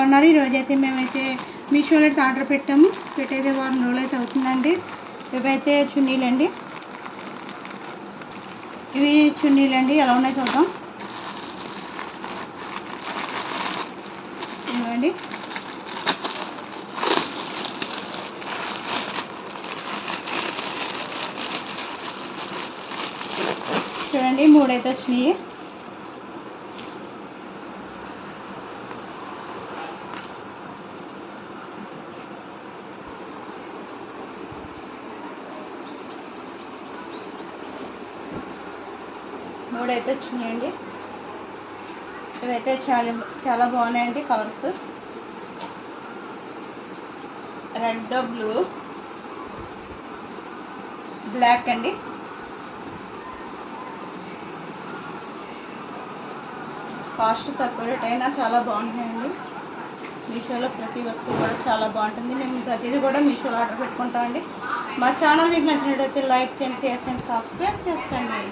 ఉన్నారు? ఈరోజైతే మేమైతే మీషోలో అయితే ఆర్డర్ పెట్టాము. పెట్టయితే వారం రోజులు అయితే అవుతుందండి. ఇవైతే చున్నీలండి. ఇవి చున్నీలండి, ఎలా ఉన్నాయో చూద్దాం. ఇవ్వండి. చూడండి, 3 అయితే వచ్చినాయి. మూడైతే వచ్చినాయండి. ఇవైతే చాలా బాగున్నాయండి. కలర్స్ రెడ్, బ్లూ, బ్లాక్ అండి. కాస్ట్ తక్కువ రేట్ అయినా చాలా బాగుంటాయండి. మీషోలో ప్రతి వస్తువు కూడా చాలా బాగుంటుంది. మేము ప్రతిదీ కూడా మీషోలో ఆర్డర్ పెట్టుకుంటామండి. మా ఛానల్ మీకు నచ్చినట్టయితే లైక్ చేయండి, షేర్ చేయండి, సబ్స్క్రైబ్ చేసుకోండి.